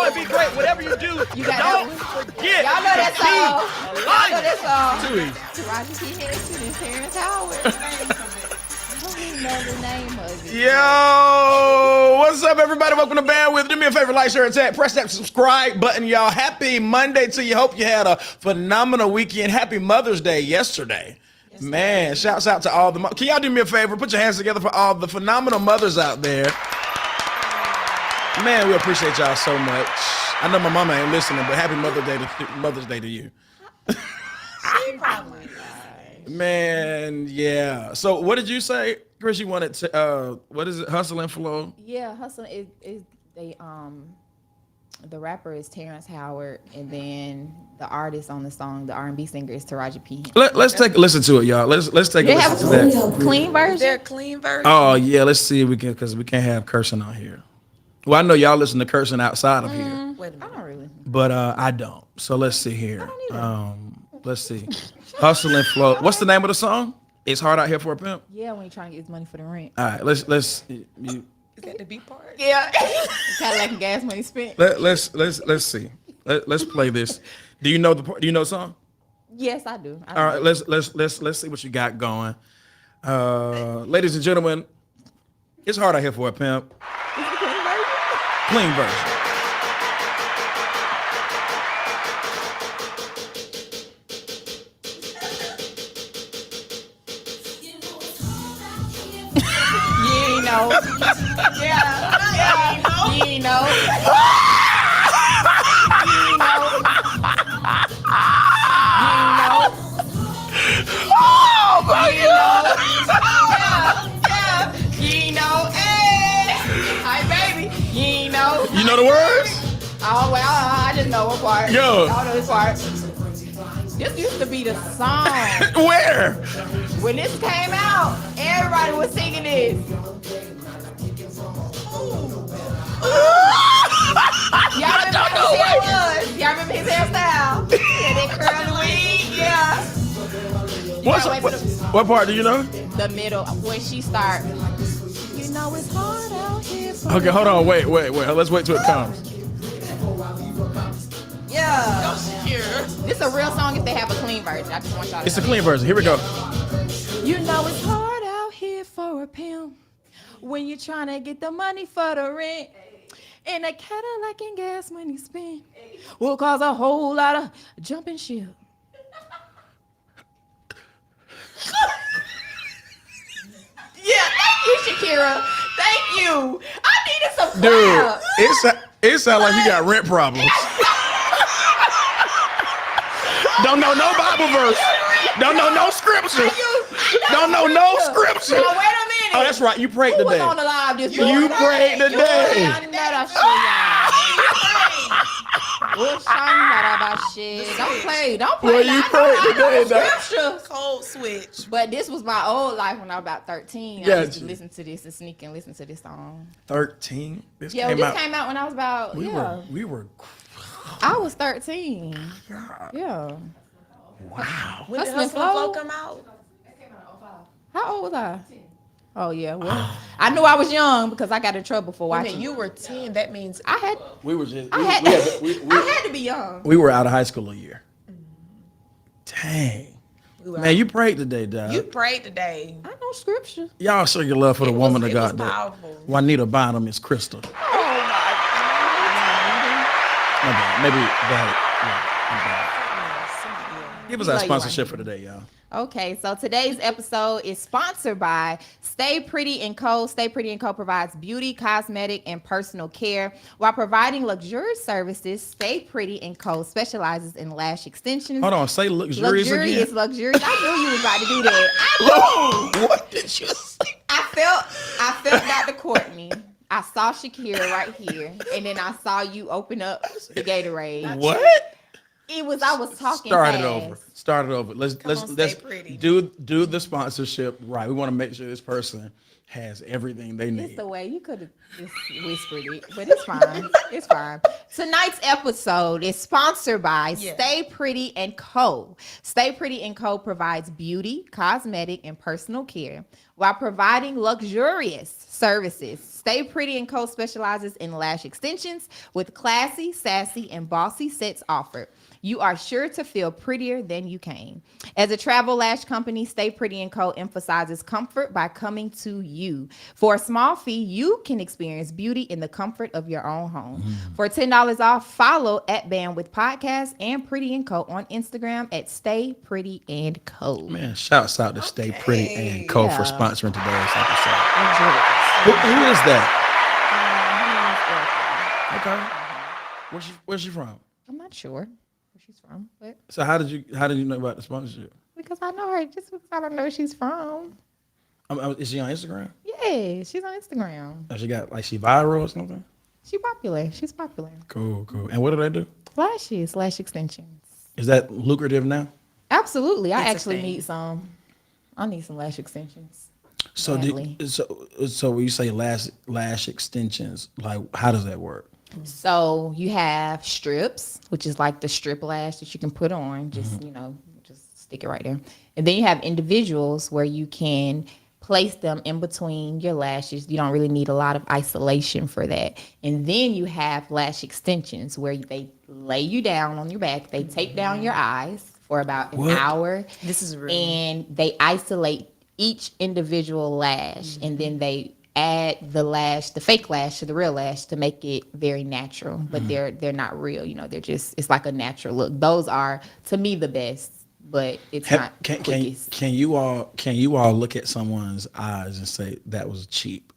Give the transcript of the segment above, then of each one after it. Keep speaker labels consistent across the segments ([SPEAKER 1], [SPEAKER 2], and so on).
[SPEAKER 1] know it'd be great. Whatever you do,
[SPEAKER 2] You got
[SPEAKER 1] don't
[SPEAKER 2] that
[SPEAKER 1] forget.
[SPEAKER 2] Y'all know that song.
[SPEAKER 1] Be
[SPEAKER 2] Y'all know that song.
[SPEAKER 1] Too easy.
[SPEAKER 2] Taraji P. Henson and Terrence Howard. I don't even know the name of it.
[SPEAKER 1] Yo, what's up, everybody? Welcome to Bandwidth. Do me a favor, like, share, and tag. Press that subscribe button, y'all. Happy Monday to you. Hope you had a phenomenal weekend. Happy Mother's Day yesterday. Man, shouts out to all the Can y'all do me a favor? Put your hands together for all the phenomenal mothers out there. Man, we appreciate y'all so much. I know my mama ain't listening, but happy Mother's Day to you. Man, yeah. So what did you say, Chris? You wanted to what is it? Hustle and Flow?
[SPEAKER 2] Yeah, Hustle is they the rapper is Terrence Howard, and then the artist on the song, the R&B singer, is Taraji P.
[SPEAKER 1] Let's take a listen to it, y'all. Let's take a listen to that.
[SPEAKER 2] Clean version.
[SPEAKER 3] Their clean version.
[SPEAKER 1] Oh yeah, let's see if we can, because we can't have cursing on here. Well, I know y'all listen to cursing outside of here,
[SPEAKER 3] Wait a minute.
[SPEAKER 2] I don't really.
[SPEAKER 1] but I don't. So let's see here. Let's see. Hustle and Flow. What's the name of the song? It's Hard Out Here for a Pimp.
[SPEAKER 2] Yeah, when you're trying to get his money for the rent.
[SPEAKER 1] All right, let's.
[SPEAKER 3] Is that the B part?
[SPEAKER 2] Yeah. Cadillac and gas money spent.
[SPEAKER 1] Let's see. Let's play this. Do you know the song?
[SPEAKER 2] Yes, I do.
[SPEAKER 1] All right, let's see what you got going. Ladies and gentlemen, it's Hard Out Here for a Pimp.
[SPEAKER 2] Is it the clean version?
[SPEAKER 1] Clean version.
[SPEAKER 2] Yeah. You know.
[SPEAKER 1] Oh my God!
[SPEAKER 2] Hi, baby. You know.
[SPEAKER 1] You know the words?
[SPEAKER 2] Oh, well, I just know one part.
[SPEAKER 1] Yo.
[SPEAKER 2] I don't know this part. This used to be the song.
[SPEAKER 1] Where?
[SPEAKER 2] When this came out, everybody was singing this. Y'all remember how his hair was? Y'all remember his hairstyle? Yeah, that curly wig, yeah.
[SPEAKER 1] What part do you know?
[SPEAKER 2] The middle, when she start. You know it's hard out here.
[SPEAKER 1] Okay, hold on, wait. Let's wait till it comes.
[SPEAKER 2] Yeah. This is a real song if they have a clean version. I just want y'all to
[SPEAKER 1] It's a
[SPEAKER 2] know.
[SPEAKER 1] clean version. Here we go.
[SPEAKER 2] You know it's hard out here for a pimp when you're trying to get the money for the rent. And a Cadillac and gas money spent will cause a whole lot of jumping ship. Yeah, thank you, Shakira. Thank you. I needed some
[SPEAKER 1] Dude,
[SPEAKER 2] clap.
[SPEAKER 1] it sounds like you got rent problems. Don't know no Bible verse. Don't know no scripture. Don't know no scripture.
[SPEAKER 2] Now, wait a minute.
[SPEAKER 1] Oh, that's right. You prayed
[SPEAKER 2] Who was
[SPEAKER 1] today.
[SPEAKER 2] on the live this
[SPEAKER 1] You
[SPEAKER 2] morning?
[SPEAKER 1] prayed today.
[SPEAKER 2] I know that shit, y'all. Don't play. Don't play.
[SPEAKER 1] Well, you prayed today, though.
[SPEAKER 2] Scripture.
[SPEAKER 3] Cold switch.
[SPEAKER 2] But this was my old life when I was about 13.
[SPEAKER 1] Yeah,
[SPEAKER 2] I used to listen to this and sneak and listen to this song.
[SPEAKER 1] 13. This
[SPEAKER 2] Yeah,
[SPEAKER 1] came
[SPEAKER 2] this
[SPEAKER 1] out.
[SPEAKER 2] came out when I was about,
[SPEAKER 1] We were.
[SPEAKER 2] I was 13. Yeah.
[SPEAKER 1] Wow.
[SPEAKER 3] When did
[SPEAKER 2] Hustle and
[SPEAKER 3] Hustle and Flow
[SPEAKER 2] Flow
[SPEAKER 3] come out?
[SPEAKER 2] How old was I? Oh, yeah. Well, I knew I was young because I got in trouble for
[SPEAKER 3] Wait a
[SPEAKER 2] watching.
[SPEAKER 3] minute, you were 10. That means
[SPEAKER 2] I had
[SPEAKER 1] We were just.
[SPEAKER 2] I
[SPEAKER 1] we,
[SPEAKER 2] had,
[SPEAKER 1] we, had,
[SPEAKER 2] I had to be young.
[SPEAKER 1] we were out of high school a year. Dang. Man, you prayed today, dog.
[SPEAKER 3] you prayed today.
[SPEAKER 2] I know scripture.
[SPEAKER 1] Y'all show your love for the woman of
[SPEAKER 3] It
[SPEAKER 1] God.
[SPEAKER 3] was
[SPEAKER 1] that
[SPEAKER 3] powerful.
[SPEAKER 1] Juanita Bynum is Crystal.
[SPEAKER 2] Oh, my
[SPEAKER 1] My bad. Maybe that. Yeah, my bad. Give us our
[SPEAKER 2] Like
[SPEAKER 1] sponsorship for today, y'all.
[SPEAKER 2] Okay, so today's episode is sponsored by Stay Pretty & Co. Stay Pretty & Co. provides beauty, cosmetic, and personal care. While providing luxurious services, Stay Pretty & Co. specializes in lash extensions.
[SPEAKER 1] Hold on, say luxurious again.
[SPEAKER 2] Luxurious. I knew you was about to do that.
[SPEAKER 1] What did you say?
[SPEAKER 2] I felt Dr. Courtney. I saw Shakira right here, and then I saw you open up the Gatorade.
[SPEAKER 1] What?
[SPEAKER 2] I was talking
[SPEAKER 1] Start it over. Let's
[SPEAKER 3] Stay Pretty.
[SPEAKER 1] do the sponsorship right. We want to make sure this person has everything they
[SPEAKER 2] It's
[SPEAKER 1] need.
[SPEAKER 2] the way you could have just whispered it, but it's fine. It's fine. Tonight's episode is sponsored by Stay Pretty & Co. Stay Pretty & Co. provides beauty, cosmetic, and personal care. while providing luxurious services. Stay Pretty & Co. specializes in lash extensions with classy, sassy, and bossy sets offered. You are sure to feel prettier than you came. As a travel lash company, Stay Pretty & Co. emphasizes comfort by coming to you. For a small fee, you can experience beauty in the comfort of your own home. For $10 off, follow at Bandwidth Podcast and Pretty & Co. on Instagram at Stay Pretty & Co.
[SPEAKER 1] Man, shouts out to Stay Pretty and Co for
[SPEAKER 2] Yeah.
[SPEAKER 1] sponsoring today's episode.
[SPEAKER 2] Enjoy.
[SPEAKER 1] Who is that? Okay. Where's she from?
[SPEAKER 2] I'm not sure where she's from, but
[SPEAKER 1] So how did you know about the sponsorship?
[SPEAKER 2] because I know her, just because I don't know where she's from.
[SPEAKER 1] Is she on Instagram?
[SPEAKER 2] Yeah, she's on Instagram.
[SPEAKER 1] Or she got like she viral or something?
[SPEAKER 2] She's popular. She's popular.
[SPEAKER 1] Cool. And what do they do?
[SPEAKER 2] Lashes, lash extensions.
[SPEAKER 1] Is that lucrative now?
[SPEAKER 2] Absolutely. I
[SPEAKER 3] It's a
[SPEAKER 2] actually
[SPEAKER 3] thing.
[SPEAKER 2] need some. I need some lash extensions.
[SPEAKER 1] So
[SPEAKER 2] Badly.
[SPEAKER 1] so when you say lash extensions, like how does that work?
[SPEAKER 2] So you have strips, which is like the strip lash that you can put on, just just stick it right there. And then you have individuals where you can place them in between your lashes. You don't really need a lot of isolation for that. And then you have lash extensions where they lay you down on your back, they take down your eyes for about an hour.
[SPEAKER 3] This is real.
[SPEAKER 2] And they isolate each individual lash, and then they add the fake lash to the real lash to make it very natural. But they're not real, they're just, it's like a natural look. Those are to me the best, but it's not quickest.
[SPEAKER 1] Can you all look at someone's eyes and say that was cheap?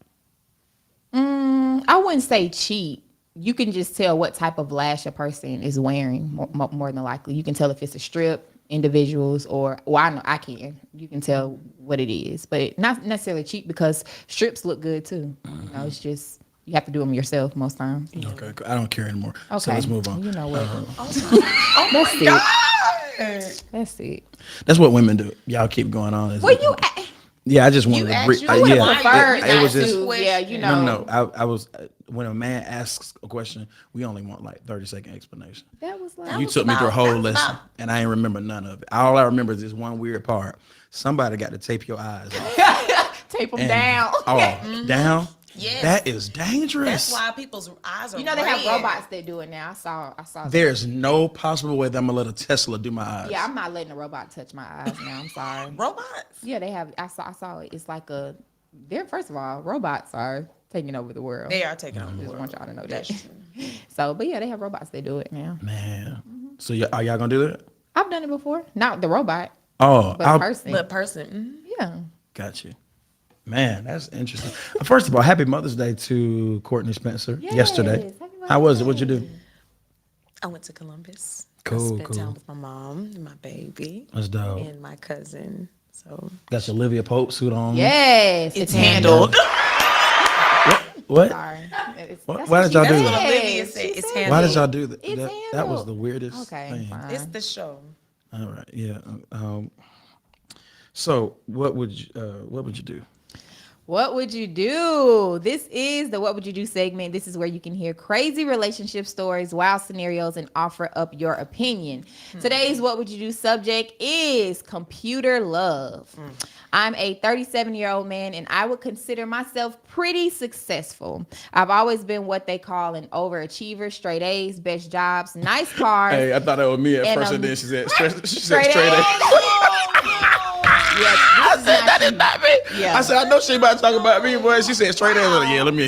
[SPEAKER 2] I wouldn't say cheap. You can just tell what type of lash a person is wearing more than likely. You can tell if it's a strip, individuals, or I know I can. You can tell what it is, but not necessarily cheap because strips look good too. It's just you have to do them yourself most times.
[SPEAKER 1] Okay, I don't care anymore.
[SPEAKER 2] Okay,
[SPEAKER 1] So let's move on.
[SPEAKER 2] You know what?
[SPEAKER 3] Oh
[SPEAKER 2] That's it. That's it.
[SPEAKER 1] That's what women do. Y'all keep going on.
[SPEAKER 2] Well, you
[SPEAKER 1] Yeah, I just wanted to
[SPEAKER 3] asked
[SPEAKER 1] brief.
[SPEAKER 3] you
[SPEAKER 2] would
[SPEAKER 1] Yeah,
[SPEAKER 2] have preferred
[SPEAKER 1] it was
[SPEAKER 2] not
[SPEAKER 1] just.
[SPEAKER 2] to. Yeah,
[SPEAKER 1] No. I was when a man asks a question, we only want like 30-second explanation.
[SPEAKER 2] That was like
[SPEAKER 1] You took me through a whole lesson, and I ain't remember none of it. All I remember is this one weird part. Somebody got to tape your eyes off.
[SPEAKER 2] tape them
[SPEAKER 1] And-
[SPEAKER 2] down.
[SPEAKER 1] Oh, down.
[SPEAKER 3] Yes.
[SPEAKER 1] That is dangerous.
[SPEAKER 3] That's why people's eyes are
[SPEAKER 2] They have
[SPEAKER 3] red.
[SPEAKER 2] robots that do it now. I saw.
[SPEAKER 1] There's no possible way that I'm gonna let a Tesla do my eyes.
[SPEAKER 2] Yeah, I'm not letting a robot touch my eyes now. I'm sorry.
[SPEAKER 3] Robots.
[SPEAKER 2] Yeah, they have. I saw it. It's like they're first of all, robots are taking over the world.
[SPEAKER 3] They are taking over the
[SPEAKER 2] Just
[SPEAKER 3] world.
[SPEAKER 2] want y'all to know
[SPEAKER 3] That's
[SPEAKER 2] that.
[SPEAKER 3] true.
[SPEAKER 2] So, but yeah, they have robots that do it now.
[SPEAKER 1] Man. So are y'all gonna do that?
[SPEAKER 2] I've done it before. Not the robot,
[SPEAKER 1] Oh,
[SPEAKER 2] but a person.
[SPEAKER 3] But person.
[SPEAKER 2] Yeah.
[SPEAKER 1] got you. Man, that's interesting. First of all, happy Mother's Day to Courtney Spencer
[SPEAKER 2] Yes,
[SPEAKER 1] yesterday.
[SPEAKER 2] happy
[SPEAKER 1] How was it?
[SPEAKER 2] Mother's
[SPEAKER 1] What'd you do?
[SPEAKER 3] I went to Columbus.
[SPEAKER 1] Cool,
[SPEAKER 3] I spent
[SPEAKER 1] cool.
[SPEAKER 3] time with my mom and my baby
[SPEAKER 1] That's dope.
[SPEAKER 3] and my cousin. So
[SPEAKER 1] Got your Olivia Pope suit on.
[SPEAKER 2] Yes,
[SPEAKER 3] it's handled.
[SPEAKER 1] What?
[SPEAKER 2] Sorry.
[SPEAKER 1] Why did y'all do
[SPEAKER 3] That's what
[SPEAKER 1] that?
[SPEAKER 3] Olivia said. It's handled.
[SPEAKER 1] Why did y'all do that?
[SPEAKER 2] It's
[SPEAKER 1] That was
[SPEAKER 2] handled.
[SPEAKER 1] the weirdest
[SPEAKER 2] Okay,
[SPEAKER 1] thing.
[SPEAKER 2] fine.
[SPEAKER 3] It's the show.
[SPEAKER 1] All right, yeah. So what would you do?
[SPEAKER 2] What would you do? This is the What Would You Do segment. This is where you can hear crazy relationship stories, wild scenarios, and offer up your opinion. Today's What Would You Do subject is computer love. I'm a 37-year-old man, and I would consider myself pretty successful. I've always been what they call an overachiever, straight A's, best jobs, nice cars.
[SPEAKER 1] Hey, I thought that was me at
[SPEAKER 2] And,
[SPEAKER 1] first, and
[SPEAKER 2] um,
[SPEAKER 1] then she said straight
[SPEAKER 2] straight
[SPEAKER 1] A.
[SPEAKER 2] Yes,
[SPEAKER 1] I said that is not me.
[SPEAKER 2] Yeah.
[SPEAKER 1] I said I know she about to talk about me, boy. She said straight A. I was like, yeah, let me.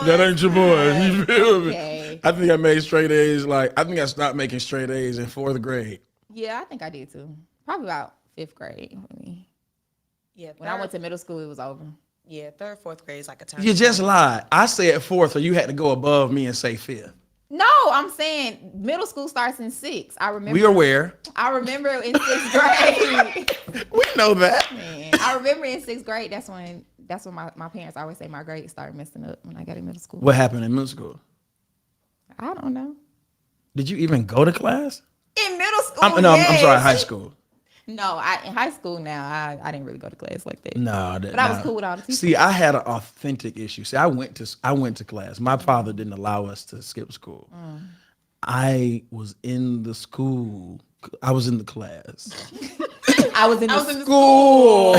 [SPEAKER 1] That ain't your boy. You feel me?
[SPEAKER 2] Okay.
[SPEAKER 1] I think I made straight A's. I think I stopped making straight A's in 4th grade.
[SPEAKER 2] Yeah, I think I did too. Probably about 5th grade.
[SPEAKER 3] Yeah.
[SPEAKER 2] When I went to middle school, it was over.
[SPEAKER 3] Yeah, 3rd, 4th grade is like a time.
[SPEAKER 1] You just lied. I said 4th, so you had to go above me and say 5th.
[SPEAKER 2] No, I'm saying middle school starts in 6. I remember.
[SPEAKER 1] We are where?
[SPEAKER 2] I remember in 6th grade.
[SPEAKER 1] We know that.
[SPEAKER 2] Man, I remember in 6th grade. That's when my parents always say my grades started messing up when I got in middle school.
[SPEAKER 1] What happened in middle school?
[SPEAKER 2] I don't know.
[SPEAKER 1] Did you even go to class?
[SPEAKER 2] In middle school,
[SPEAKER 1] I'm sorry, high school.
[SPEAKER 2] No, in high school now, I didn't really go to class like that.
[SPEAKER 1] No,
[SPEAKER 2] But I was cool with all the teachers.
[SPEAKER 1] See, I had an authentic issue. See, I went to class. My father didn't allow us to skip school. I was in the school. I was in the class.
[SPEAKER 2] I was in the school.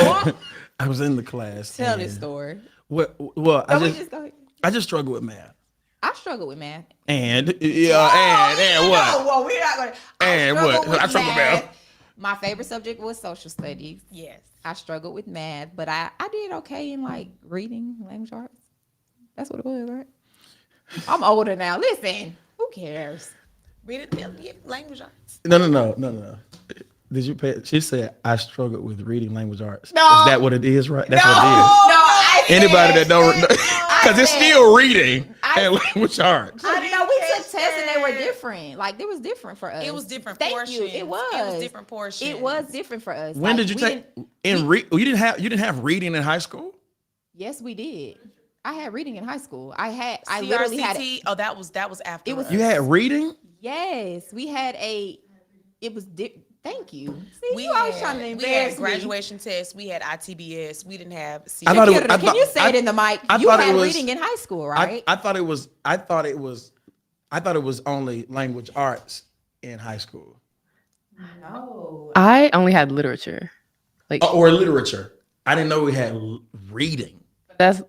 [SPEAKER 1] I was in the class.
[SPEAKER 2] Tell
[SPEAKER 1] and-
[SPEAKER 2] this story.
[SPEAKER 1] Well,
[SPEAKER 2] No, we just go ahead.
[SPEAKER 1] I just struggle with math.
[SPEAKER 2] I struggle with math.
[SPEAKER 1] And what?
[SPEAKER 2] No, well, we're not gonna.
[SPEAKER 1] And what? I struggle with math.
[SPEAKER 2] My favorite subject was social studies.
[SPEAKER 3] Yes.
[SPEAKER 2] I struggled with math, but I did okay in like reading, language arts. That's what it was, right? I'm older now. Listen, who cares?
[SPEAKER 3] Language arts.
[SPEAKER 1] No. Did you pay? She said I struggled with reading language arts.
[SPEAKER 2] No.
[SPEAKER 1] Is that what it is? Right? That's what it
[SPEAKER 2] No, I
[SPEAKER 1] is. Anybody that don't, because it's
[SPEAKER 2] said-
[SPEAKER 1] still reading and language arts.
[SPEAKER 2] I know we took tests and they were different. Like it was different for us.
[SPEAKER 3] It was different
[SPEAKER 2] Thank
[SPEAKER 3] portions.
[SPEAKER 2] you. It was
[SPEAKER 3] different portions.
[SPEAKER 2] It was different for us.
[SPEAKER 1] When
[SPEAKER 2] Like,
[SPEAKER 1] did you
[SPEAKER 2] we
[SPEAKER 1] take
[SPEAKER 2] didn't-
[SPEAKER 1] you didn't have reading in high school?
[SPEAKER 2] Yes, we did. I had reading in high school. I literally had.
[SPEAKER 3] Oh, that was after.
[SPEAKER 2] It was-
[SPEAKER 3] us.
[SPEAKER 1] You had reading?
[SPEAKER 2] Yes, we had a. It was. Thank you. See,
[SPEAKER 3] We
[SPEAKER 2] you always
[SPEAKER 3] had,
[SPEAKER 2] trying to
[SPEAKER 3] we had
[SPEAKER 2] embarrass me.
[SPEAKER 3] graduation tests. We had ITBS. We didn't have.
[SPEAKER 1] I thought it was-
[SPEAKER 2] Can you say it in the mic?
[SPEAKER 1] I
[SPEAKER 2] You
[SPEAKER 1] thought it
[SPEAKER 2] had
[SPEAKER 1] was-
[SPEAKER 2] reading in high school, right?
[SPEAKER 1] I thought it was only language arts in high school.
[SPEAKER 2] No.
[SPEAKER 4] I only had literature. Like
[SPEAKER 1] Or literature. I didn't know we had reading.
[SPEAKER 4] that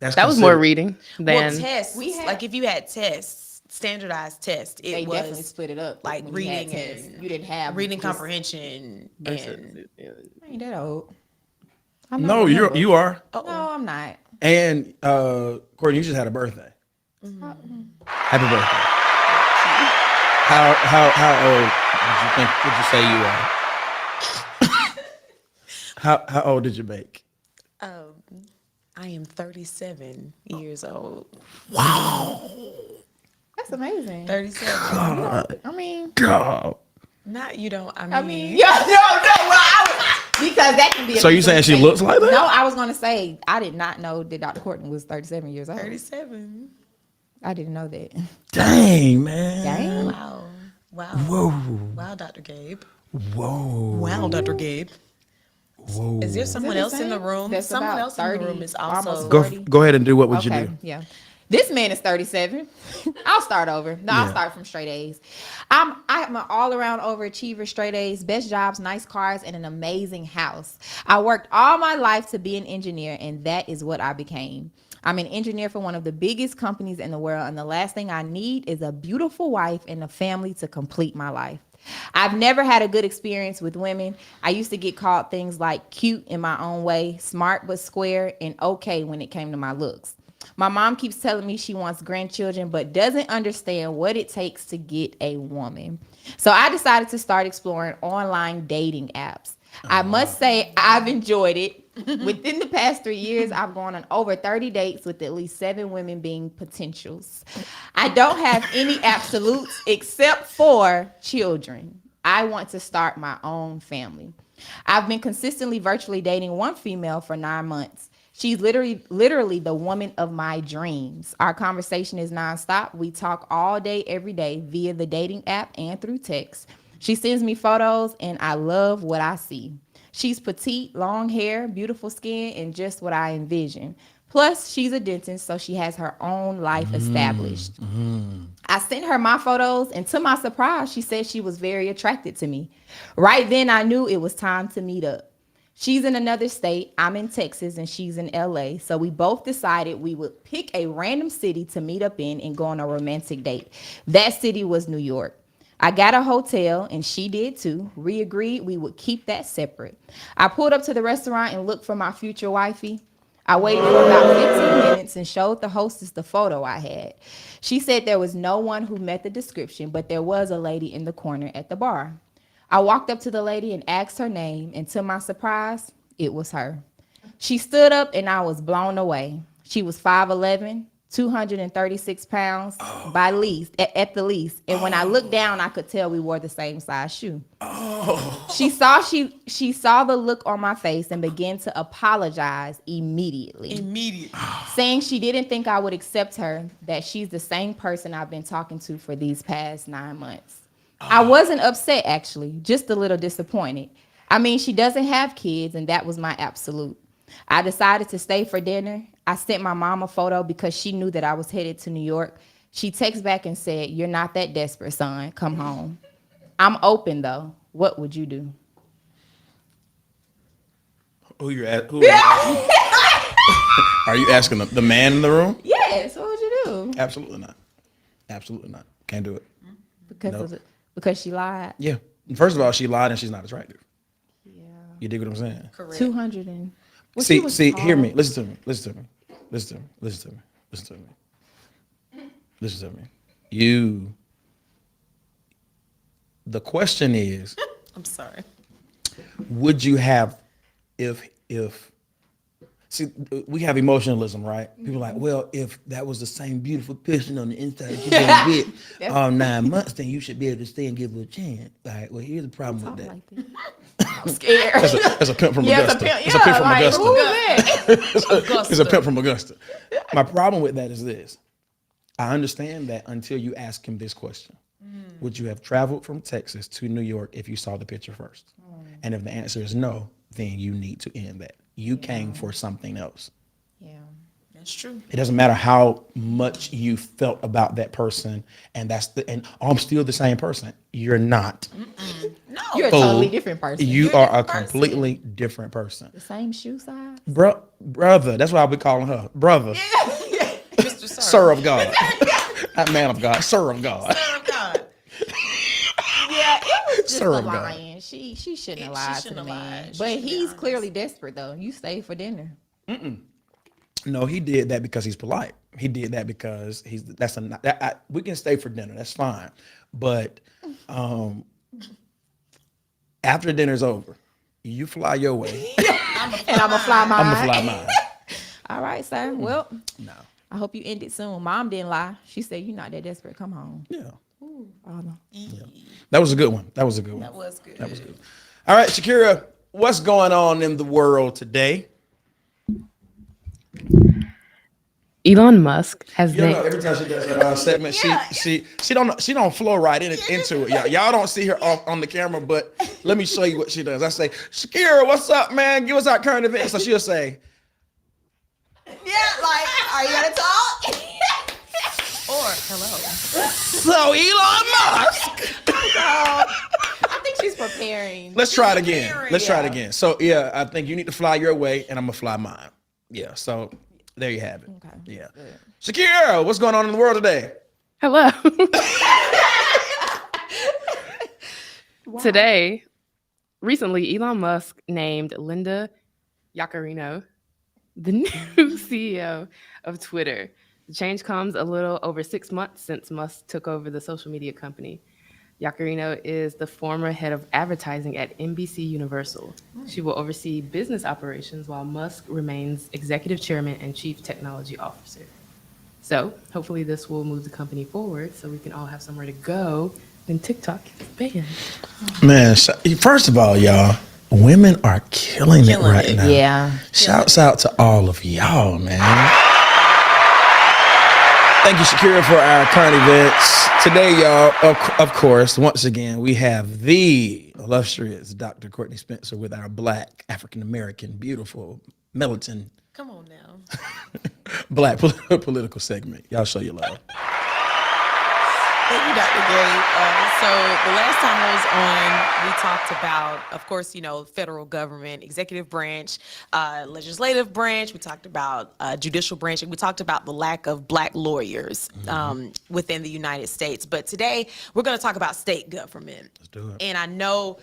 [SPEAKER 1] That's
[SPEAKER 4] was more
[SPEAKER 1] considered-
[SPEAKER 4] reading
[SPEAKER 3] Well,
[SPEAKER 4] than
[SPEAKER 3] tests.
[SPEAKER 2] We had-
[SPEAKER 3] Like if you had tests, standardized tests,
[SPEAKER 2] They
[SPEAKER 3] it
[SPEAKER 2] definitely
[SPEAKER 3] was
[SPEAKER 2] split it up.
[SPEAKER 3] like
[SPEAKER 2] when we had
[SPEAKER 3] reading
[SPEAKER 2] tests.
[SPEAKER 3] and
[SPEAKER 2] You didn't have
[SPEAKER 3] reading
[SPEAKER 2] just-
[SPEAKER 3] comprehension and.
[SPEAKER 2] I ain't that old. I'm not
[SPEAKER 1] No,
[SPEAKER 2] a member.
[SPEAKER 1] you are.
[SPEAKER 2] No, I'm not.
[SPEAKER 1] And Courtney, you just had a birthday. Happy birthday. How old would you say you are? How old did you bake?
[SPEAKER 3] I am 37 years old.
[SPEAKER 2] That's amazing.
[SPEAKER 3] 37.
[SPEAKER 2] I mean,
[SPEAKER 1] God.
[SPEAKER 3] Not you don't.
[SPEAKER 2] yeah, no. Well, because that can be.
[SPEAKER 1] So you saying she looks like that?
[SPEAKER 2] No, I was going to say I did not know that Dr. Courtney was 37 years old.
[SPEAKER 3] 37.
[SPEAKER 2] I didn't know that.
[SPEAKER 1] Dang, man.
[SPEAKER 2] Dang.
[SPEAKER 3] Wow. Wow.
[SPEAKER 1] Whoa.
[SPEAKER 3] Wow, Dr. Gabe.
[SPEAKER 1] Whoa.
[SPEAKER 3] Wow, Dr. Gabe.
[SPEAKER 1] Whoa.
[SPEAKER 3] Is there someone
[SPEAKER 2] the
[SPEAKER 3] else in the
[SPEAKER 2] same?
[SPEAKER 3] room?
[SPEAKER 2] That's
[SPEAKER 3] Someone
[SPEAKER 2] about
[SPEAKER 3] else
[SPEAKER 2] 30,
[SPEAKER 3] in the room is also.
[SPEAKER 2] almost
[SPEAKER 1] Go
[SPEAKER 2] 40.
[SPEAKER 1] go ahead and do what would you
[SPEAKER 2] Okay,
[SPEAKER 1] do?
[SPEAKER 2] yeah. This man is 37. I'll start over. No, I'll
[SPEAKER 1] Yeah.
[SPEAKER 2] start from straight A's. I'm an all-around overachiever, straight A's, best jobs, nice cars, and an amazing house. I worked all my life to be an engineer, and that is what I became. I'm an engineer for one of the biggest companies in the world, and the last thing I need is a beautiful wife and a family to complete my life. I've never had a good experience with women. I used to get called things like cute in my own way, smart but square, and okay when it came to my looks. My mom keeps telling me she wants grandchildren, but doesn't understand what it takes to get a woman. So I decided to start exploring online dating apps. I must say I've enjoyed it. Within the past 3 years, I've gone on over 30 dates with at least 7 women being potentials. I don't have any absolutes except for children. I want to start my own family. I've been consistently virtually dating one female for 9 months. She's literally the woman of my dreams. Our conversation is nonstop. We talk all day, every day via the dating app and through text. She sends me photos and I love what I see. She's petite, long hair, beautiful skin, and just what I envision. Plus, she's a dentist, so she has her own life established. I sent her my photos, and to my surprise, she said she was very attracted to me. Right then, I knew it was time to meet up. She's in another state, I'm in Texas, and she's in LA. So we both decided we would pick a random city to meet up in and go on a romantic date. That city was New York. I got a hotel and she did too. We agreed we would keep that separate. I pulled up to the restaurant and looked for my future wifey. I waited for about 15 minutes and showed the hostess the photo I had. She said there was no one who met the description, but there was a lady in the corner at the bar. I walked up to the lady and asked her name, and to my surprise, it was her. She stood up and I was blown away. She was 5'11", 236 pounds by least, at the least. And when I looked down, I could tell we wore the same size shoe. She saw the look on my face and began to apologize immediately. Saying she didn't think I would accept her, that she's the same person I've been talking to for these past 9 months. I wasn't upset, actually, just a little disappointed. I mean, she doesn't have kids, and that was my absolute. I decided to stay for dinner. I sent my mom a photo because she knew that I was headed to New York. She texted back and said, "You're not that desperate, son. Come home." I'm open, though. What would you do?
[SPEAKER 1] Who you at? Who are you asking? Are you asking the man in the room?
[SPEAKER 2] Yes. What would you do?
[SPEAKER 1] Absolutely not. Absolutely not. Can't do it.
[SPEAKER 2] Because she lied.
[SPEAKER 1] Yeah. First of all, she lied and she's not attractive.
[SPEAKER 2] Yeah.
[SPEAKER 1] You dig what I'm saying?
[SPEAKER 3] Correct.
[SPEAKER 2] 200 and. Well, she was
[SPEAKER 1] See,
[SPEAKER 2] tall.
[SPEAKER 1] hear me. Listen to me. Listen to me. Listen to me. Listen to me. Listen to me. Listen to me. The question is,
[SPEAKER 3] I'm sorry.
[SPEAKER 1] would you have if see, we have emotionalism, right? People are like, well, if that was the same beautiful person on the inside that you've been with all 9 months, then you should be able to stay and give her a chance. Like, well, here's the problem with that.
[SPEAKER 2] Like that. I'm scared.
[SPEAKER 1] That's a pimp from
[SPEAKER 2] Yeah,
[SPEAKER 1] Augusta.
[SPEAKER 2] it's a pimp from
[SPEAKER 1] Augusta.
[SPEAKER 2] Who is that?
[SPEAKER 1] It's a pimp from Augusta. My problem with that is this. I understand that until you ask him this question. Would you have traveled from Texas to New York if you saw the picture first? And if the answer is no, then you need to end that. You came for something else.
[SPEAKER 2] Yeah.
[SPEAKER 3] That's true.
[SPEAKER 1] It doesn't matter how much you felt about that person, and I'm still the same person. You're not.
[SPEAKER 3] No.
[SPEAKER 2] You're a totally different person.
[SPEAKER 1] You
[SPEAKER 3] You're a
[SPEAKER 1] are a
[SPEAKER 3] different person.
[SPEAKER 1] completely different person.
[SPEAKER 2] the same shoe size.
[SPEAKER 1] Brother, that's why I'll be calling her brother.
[SPEAKER 3] Mr.
[SPEAKER 1] Sir of God. Not man of God, sir of God.
[SPEAKER 3] Son of God.
[SPEAKER 2] Yeah, it was just
[SPEAKER 1] Sir
[SPEAKER 2] a
[SPEAKER 1] of God.
[SPEAKER 2] lying. She shouldn't have lied to
[SPEAKER 3] shouldn't
[SPEAKER 2] the
[SPEAKER 3] have
[SPEAKER 2] man.
[SPEAKER 3] lied. She
[SPEAKER 2] But
[SPEAKER 3] should be
[SPEAKER 2] he's
[SPEAKER 3] honest.
[SPEAKER 2] clearly desperate though. You stayed for dinner.
[SPEAKER 1] No, he did that because he's polite. He did that because we can stay for dinner. That's fine. But after dinner's over, you fly your way.
[SPEAKER 2] And I'm gonna fly mine.
[SPEAKER 1] I'm gonna fly mine.
[SPEAKER 2] All right, sir. Well,
[SPEAKER 1] No.
[SPEAKER 2] I hope you end it soon. Mom didn't lie. She said you're not that desperate. Come home.
[SPEAKER 1] Yeah.
[SPEAKER 2] Oh no.
[SPEAKER 1] That was a good one. That was a good one.
[SPEAKER 3] That was good.
[SPEAKER 1] That was good. All right, Shakira, what's going on in the world today?
[SPEAKER 4] Elon Musk has
[SPEAKER 1] You know,
[SPEAKER 4] named.
[SPEAKER 1] every time she does that segment, she don't flow right into it. Y'all don't see her on the camera, but let me show you what she does. I say, Shakira, what's up, man? Give us our current events. So she'll say,
[SPEAKER 2] Yeah, like, are you gonna talk?
[SPEAKER 3] Or hello.
[SPEAKER 1] so Elon Musk.
[SPEAKER 2] I think she's preparing.
[SPEAKER 1] Let's try it again. Let's try it
[SPEAKER 2] Yeah.
[SPEAKER 1] again. So yeah, I think you need to fly your way, and I'm gonna fly mine. Yeah. So there you have it.
[SPEAKER 2] Okay.
[SPEAKER 1] Yeah. Shakira, what's going on in the world today?
[SPEAKER 4] Hello. Today, recently, Elon Musk named Linda Yaccarino the new CEO of Twitter. The change comes a little over 6 months since Musk took over the social media company. Yaccarino is the former head of advertising at NBC Universal. She will oversee business operations while Musk remains executive chairman and chief technology officer. So hopefully this will move the company forward so we can all have somewhere to go when TikTok gets banned.
[SPEAKER 1] Man, first of all, y'all, women are killing it right now.
[SPEAKER 2] Yeah.
[SPEAKER 1] Shouts out to all of y'all, man. Thank you, Shakira, for our current events. Today, y'all, of course, once again, we have the illustrious Dr. Courtney Spencer with our Black, African-American, beautiful, militant,
[SPEAKER 3] Come on now.
[SPEAKER 1] Black political segment. Y'all show your love.
[SPEAKER 3] Thank you, Dr. Gabe. So the last time I was on, we talked about, of course, federal government, executive branch, legislative branch. We talked about judicial branch, and we talked about the lack of Black lawyers within the United States. But today, we're going to talk about state government.
[SPEAKER 1] Let's do it.
[SPEAKER 3] And I know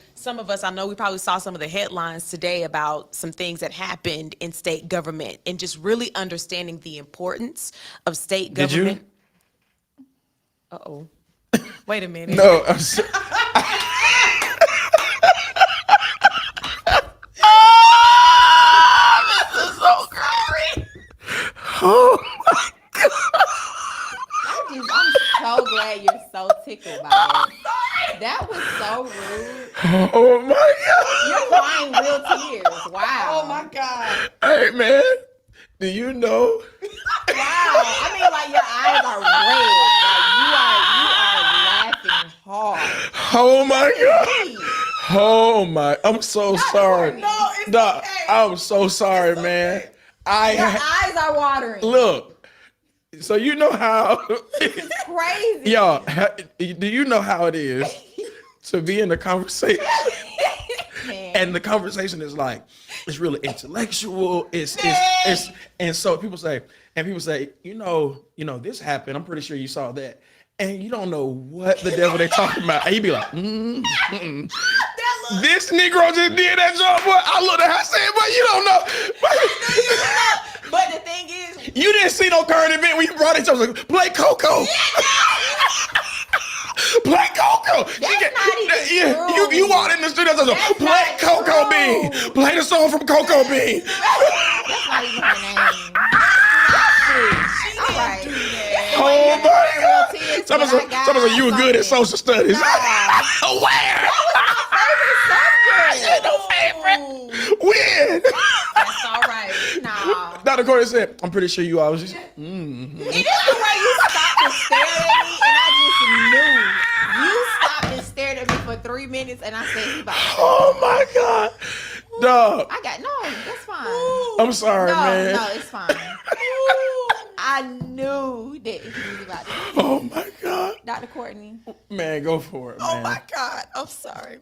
[SPEAKER 3] we probably saw some of the headlines today about some things that happened in state government and just really understanding the importance of state
[SPEAKER 1] Did you?
[SPEAKER 3] government. Uh-oh. Wait a minute.
[SPEAKER 1] No, I'm this is so great. Oh my
[SPEAKER 2] I'm so glad you're so tickled by it. That was so rude.
[SPEAKER 1] God. Oh my
[SPEAKER 2] You're crying real tears. Wow.
[SPEAKER 3] Oh my God.
[SPEAKER 1] God. Hey man, do you know?
[SPEAKER 2] Wow. I mean, like your eyes are red. Like you are laughing hard.
[SPEAKER 1] Oh my God.
[SPEAKER 2] Please.
[SPEAKER 1] Oh my, I'm so sorry.
[SPEAKER 3] No, it's
[SPEAKER 1] Doc,
[SPEAKER 3] okay.
[SPEAKER 1] I'm so sorry, man.
[SPEAKER 2] Your
[SPEAKER 1] I
[SPEAKER 2] eyes are watering.
[SPEAKER 1] look. So you know how,
[SPEAKER 2] Crazy.
[SPEAKER 1] y'all? Do you know how it is to be in a conversation And the conversation is like, it's really intellectual. It's and so people say, you know, this happened. I'm pretty sure you saw that. And you don't know what the devil they talking about. And he'd be like, this Negro just did that job, boy. I looked at her and said, but you don't know.
[SPEAKER 3] But the thing is,
[SPEAKER 1] You didn't see no current event when you brought it. I was like, play Coco. Play Coco. You walked in the studio and said, play Coco Bean. Play the song from Coco Bean.
[SPEAKER 2] That's not even her name. All right.
[SPEAKER 1] Oh my God. Somebody said you were good at social studies. Where? No favorite. When?
[SPEAKER 3] that's all right.
[SPEAKER 2] No.
[SPEAKER 1] Dr. Corey said, I'm pretty sure you always just,
[SPEAKER 2] It is the way you stopped and stared at me, and I just knew. You stopped and stared at me for 3 minutes, and I said,
[SPEAKER 1] oh my God. Dog.
[SPEAKER 2] that's fine.
[SPEAKER 1] I'm sorry, man.
[SPEAKER 2] No, it's fine. I knew that he was about to.
[SPEAKER 1] Oh my God.
[SPEAKER 2] Dr. Courtney.
[SPEAKER 1] Man, go for it, man.
[SPEAKER 3] Oh my God, I'm sorry.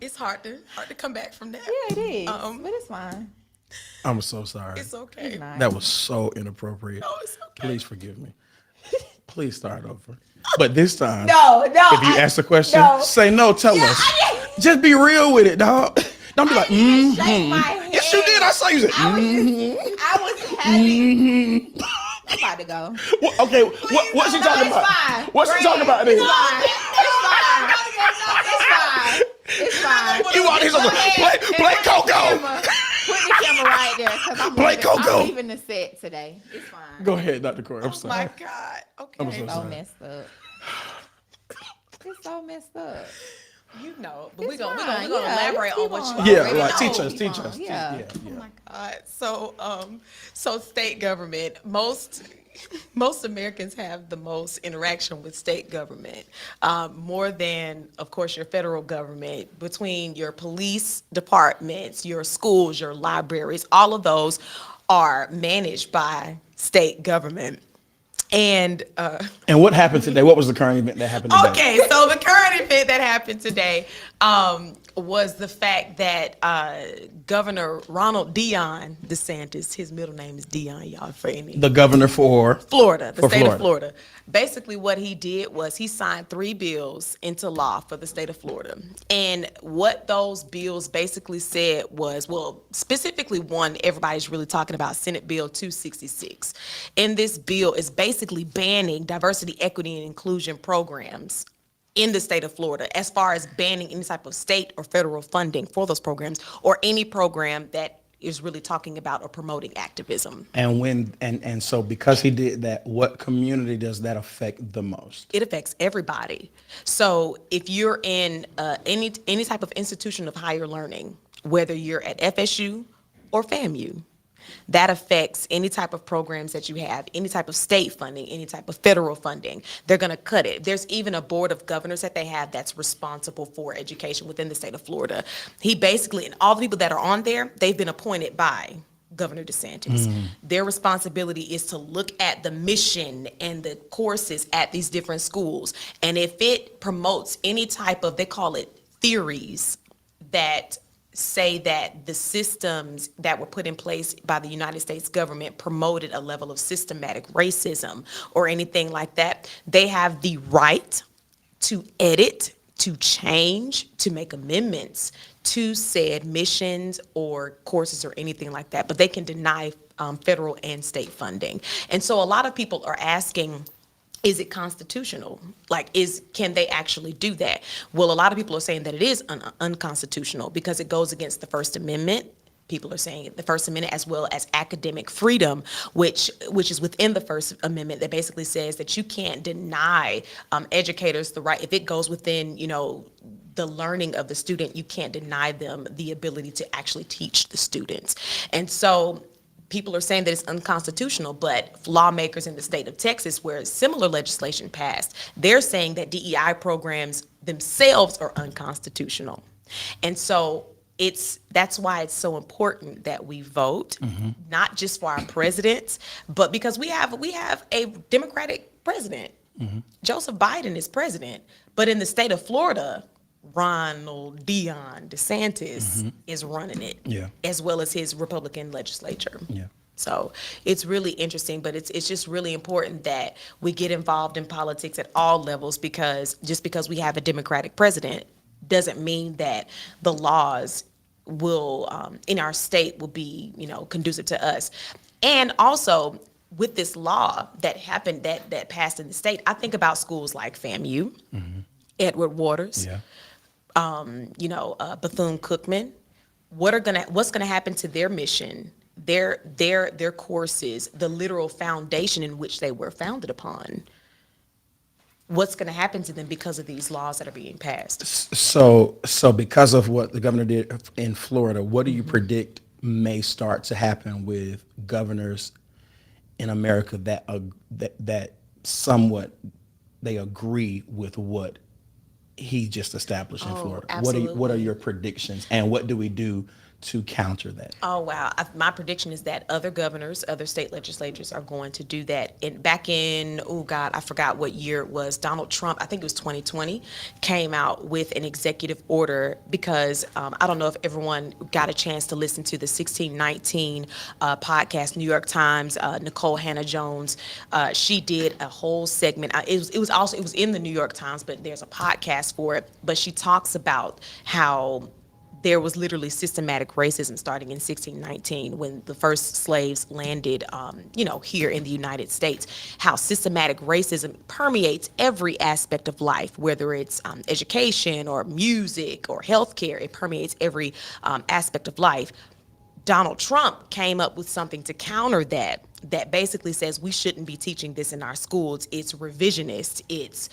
[SPEAKER 3] It's hard to come back from that.
[SPEAKER 2] Yeah, it is. But it's fine.
[SPEAKER 1] I'm so sorry.
[SPEAKER 3] It's okay.
[SPEAKER 2] It's not.
[SPEAKER 1] That was so inappropriate.
[SPEAKER 3] No, it's okay.
[SPEAKER 1] Please forgive me. Please start over. But this time,
[SPEAKER 2] No.
[SPEAKER 1] if you ask a question, say no, tell us. Just be real with it, dog. Don't be like,
[SPEAKER 2] Shake my head.
[SPEAKER 1] Yes, you did. I saw you say,
[SPEAKER 2] I was having. I'm about to go.
[SPEAKER 1] Okay, what's she talking about?
[SPEAKER 2] Fine.
[SPEAKER 1] What's she talking about then?
[SPEAKER 2] It's fine.
[SPEAKER 1] You out here supposed to play Coco.
[SPEAKER 2] Put the camera right there, because
[SPEAKER 1] Play Coco.
[SPEAKER 2] I'm leaving the set today. It's fine.
[SPEAKER 1] Go ahead, Dr. Corey. I'm
[SPEAKER 3] Oh
[SPEAKER 1] sorry.
[SPEAKER 3] my God. Okay.
[SPEAKER 1] I'm so
[SPEAKER 2] So
[SPEAKER 1] sorry.
[SPEAKER 2] messed up. It's so messed up.
[SPEAKER 3] You know, but we're
[SPEAKER 2] It's
[SPEAKER 3] gonna
[SPEAKER 2] fine.
[SPEAKER 3] elaborate
[SPEAKER 2] let's
[SPEAKER 3] on what
[SPEAKER 2] keep
[SPEAKER 3] you
[SPEAKER 2] on.
[SPEAKER 1] Yeah,
[SPEAKER 3] already
[SPEAKER 1] like
[SPEAKER 3] know.
[SPEAKER 1] teach us.
[SPEAKER 2] Yeah.
[SPEAKER 3] Oh my God. So state government, most Americans have the most interaction with state government, more than, of course, your federal government. Between your police departments, your schools, your libraries, all of those are managed by state government. And
[SPEAKER 1] what happened today? What was the current event that happened today?
[SPEAKER 3] okay, so the current event that happened today was the fact that Governor Ronald Dion DeSantis, his middle name is Dion, y'all, for any.
[SPEAKER 1] The governor for
[SPEAKER 3] Florida, the
[SPEAKER 1] For
[SPEAKER 3] state
[SPEAKER 1] Florida.
[SPEAKER 3] of Florida. Basically, what he did was he signed 3 bills into law for the state of Florida. And what those bills basically said was, well, specifically one everybody's really talking about, Senate Bill 266. And this bill is basically banning diversity, equity, and inclusion programs in the state of Florida, as far as banning any type of state or federal funding for those programs, or any program that is really talking about or promoting activism.
[SPEAKER 1] and so because he did that, what community does that affect the most?
[SPEAKER 3] It affects everybody. So if you're in any type of institution of higher learning, whether you're at FSU or FAMU, that affects any type of programs that you have, any type of state funding, any type of federal funding. They're going to cut it. There's even a board of governors that they have that's responsible for education within the state of Florida. He basically, and all the people that are on there, they've been appointed by Governor DeSantis. Their responsibility is to look at the mission and the courses at these different schools. And if it promotes any type of, they call it theories, that say that the systems that were put in place by the United States government promoted a level of systematic racism or anything like that, they have the right to edit, to change, to make amendments to said missions or courses or anything like that. But they can deny federal and state funding. And so a lot of people are asking, is it constitutional? Can they actually do that? Well, a lot of people are saying that it is unconstitutional because it goes against the First Amendment. People are saying the First Amendment, as well as academic freedom, which is within the First Amendment, that basically says that you can't deny educators the right, if it goes within, the learning of the student, you can't deny them the ability to actually teach the students. And so people are saying that it's unconstitutional, but lawmakers in the state of Texas, where similar legislation passed, they're saying that DEI programs themselves are unconstitutional. And so that's why it's so important that we vote, not just for our presidents, but because we have a Democratic president. Joseph Biden is president, but in the state of Florida, Ronald Dion DeSantis is running it,
[SPEAKER 1] Yeah.
[SPEAKER 3] as well as his Republican legislature.
[SPEAKER 1] Yeah.
[SPEAKER 3] So it's really interesting, but it's just really important that we get involved in politics at all levels, because just because we have a Democratic president doesn't mean that the laws will in our state will be, conducive to us. And also, with this law that happened, that passed in the state, I think about schools like FAMU, Edward Waters,
[SPEAKER 1] Yeah.
[SPEAKER 3] Bethune-Cookman. What's gonna happen to their mission, their courses, the literal foundation in which they were founded upon? What's gonna happen to them because of these laws that are being passed?
[SPEAKER 1] So because of what the governor did in Florida, what do you predict may start to happen with governors in America that somewhat they agree with what he just established in
[SPEAKER 3] Oh,
[SPEAKER 1] Florida? What are
[SPEAKER 3] absolutely.
[SPEAKER 1] your predictions, and what do we do to counter that?
[SPEAKER 3] Oh, wow. My prediction is that other governors, other state legislatures are going to do that. And back in, oh God, I forgot what year it was, Donald Trump, I think it was 2020, came out with an executive order because I don't know if everyone got a chance to listen to the 1619 podcast, New York Times, Nicole Hannah-Jones. She did a whole segment. It was in the New York Times, but there's a podcast for it. But she talks about how there was literally systematic racism starting in 1619 when the first slaves landed, here in the United States. How systematic racism permeates every aspect of life, whether it's education or music or healthcare. It permeates every aspect of life. Donald Trump came up with something to counter that basically says we shouldn't be teaching this in our schools. It's revisionist. It's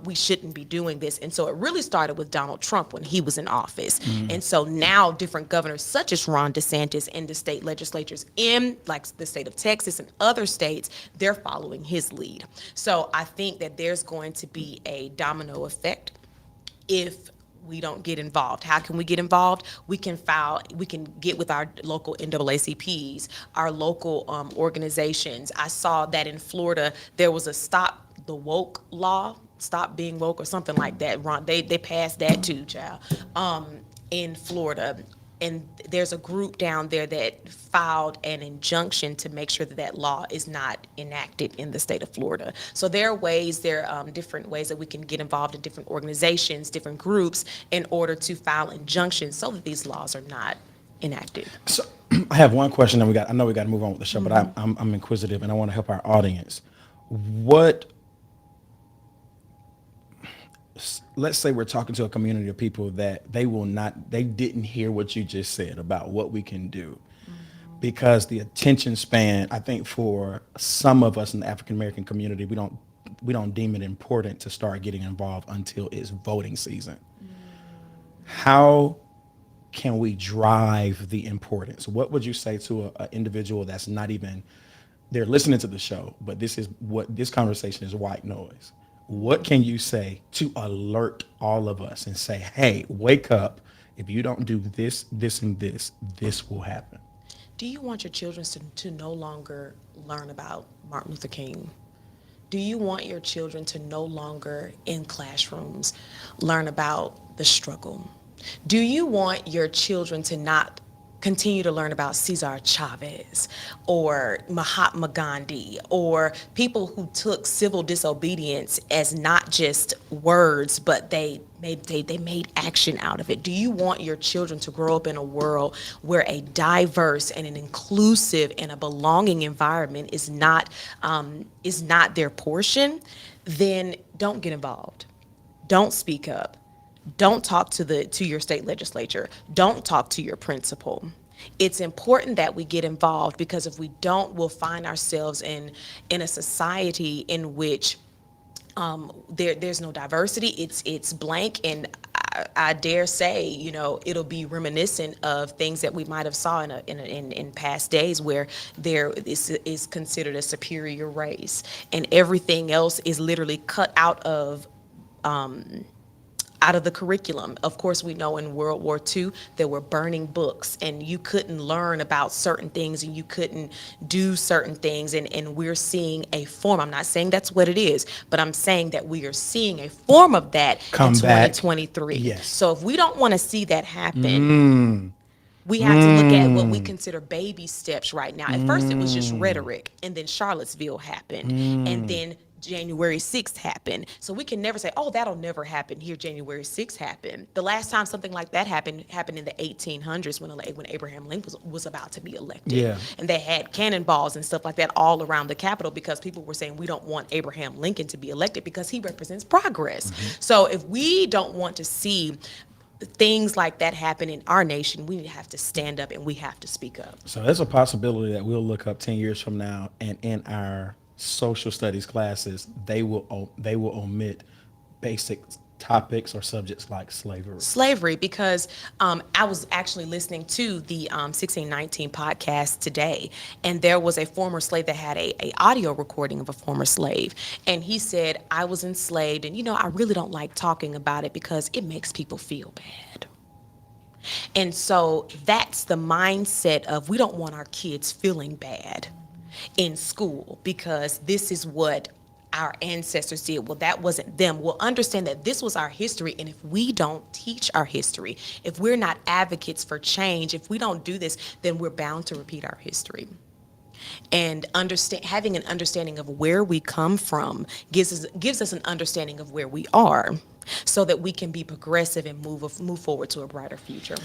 [SPEAKER 3] we shouldn't be doing this. And so it really started with Donald Trump when he was in office. And so now different governors such as Ron DeSantis and the state legislatures in like the state of Texas and other states, they're following his lead. So I think that there's going to be a domino effect if we don't get involved. How can we get involved? We can get with our local NAACPs, our local organizations. I saw that in Florida, there was a Stop the Woke law, Stop Being Woke or something like that. They passed that too, child, in Florida. And there's a group down there that filed an injunction to make sure that law is not enacted in the state of Florida. So there are different ways that we can get involved in different organizations, different groups, in order to file injunctions so that these laws are not enacted.
[SPEAKER 1] So I have one question, and I know we got to move on with the show, but I'm inquisitive and I want to help our audience. Let's say we're talking to a community of people that they didn't hear what you just said about what we can do, because the attention span, I think for some of us in the African American community, we don't deem it important to start getting involved until it's voting season. How can we drive the importance? What would you say to an individual that's not even, they're listening to the show, but this conversation is white noise? What can you say to alert all of us and say, hey, wake up. If you don't do this, this, and this will happen?
[SPEAKER 3] Do you want your children to no longer learn about Martin Luther King? Do you want your children to no longer in classrooms learn about the struggle? Do you want your children to not continue to learn about Cesar Chavez or Mahatma Gandhi or people who took civil disobedience as not just words, but they made action out of it? Do you want your children to grow up in a world where a diverse and an inclusive and a belonging environment is not their portion? Then don't get involved. Don't speak up. Don't talk to your state legislature. Don't talk to your principal. It's important that we get involved, because if we don't, we'll find ourselves in a society in which there's no diversity. It's blank, and I dare say, it'll be reminiscent of things that we might have saw in past days, where there is considered a superior race, and everything else is literally cut out of out of the curriculum. Of course, we know in World War II, there were burning books and you couldn't learn about certain things and you couldn't do certain things. And we're seeing a form. I'm not saying that's what it is, but I'm saying that we are seeing a form of that
[SPEAKER 1] Come
[SPEAKER 3] in
[SPEAKER 1] back.
[SPEAKER 3] 2023.
[SPEAKER 1] Yes.
[SPEAKER 3] So if we don't want to see that happen, we have to look at what we consider baby steps right now. At first, it was just rhetoric, and then Charlottesville happened, and then January 6th happened. So we can never say, oh, that'll never happen. Here, January 6th happened. The last time something like that happened in the 1800s when Abraham Lincoln was about to be elected.
[SPEAKER 1] Yeah.
[SPEAKER 3] And they had cannonballs and stuff like that all around the Capitol because people were saying we don't want Abraham Lincoln to be elected because he represents progress. So if we don't want to see things like that happen in our nation, we have to stand up and we have to speak up.
[SPEAKER 1] So there's a possibility that we'll look up 10 years from now, and in our social studies classes, they will omit basic topics or subjects like slavery.
[SPEAKER 3] Because I was actually listening to the 1619 podcast today, and there was a former slave that had a audio recording of a former slave, and he said, I was enslaved, and I really don't like talking about it because it makes people feel bad. And so that's the mindset of we don't want our kids feeling bad in school because this is what our ancestors did. Well, that wasn't them. We'll understand that this was our history. And if we don't teach our history, if we're not advocates for change, if we don't do this, then we're bound to repeat our history. And having an understanding of where we come from gives us an understanding of where we are so that we can be progressive and move forward to a brighter future.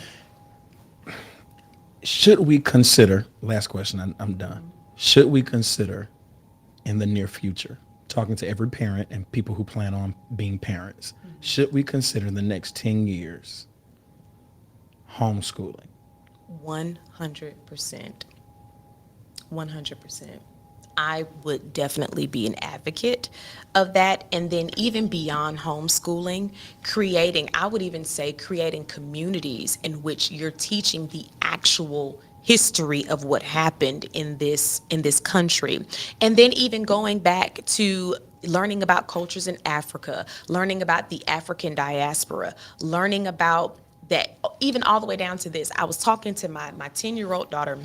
[SPEAKER 1] Should we consider, last question, I'm done. Should we consider in the near future, talking to every parent and people who plan on being parents, should we consider the next 10 years homeschooling?
[SPEAKER 3] 100%. 100%. I would definitely be an advocate of that. And then even beyond homeschooling, I would even say creating communities in which you're teaching the actual history of what happened in this country. And then even going back to learning about cultures in Africa, learning about the African diaspora, learning about that, even all the way down to this. I was talking to my 10-year-old daughter,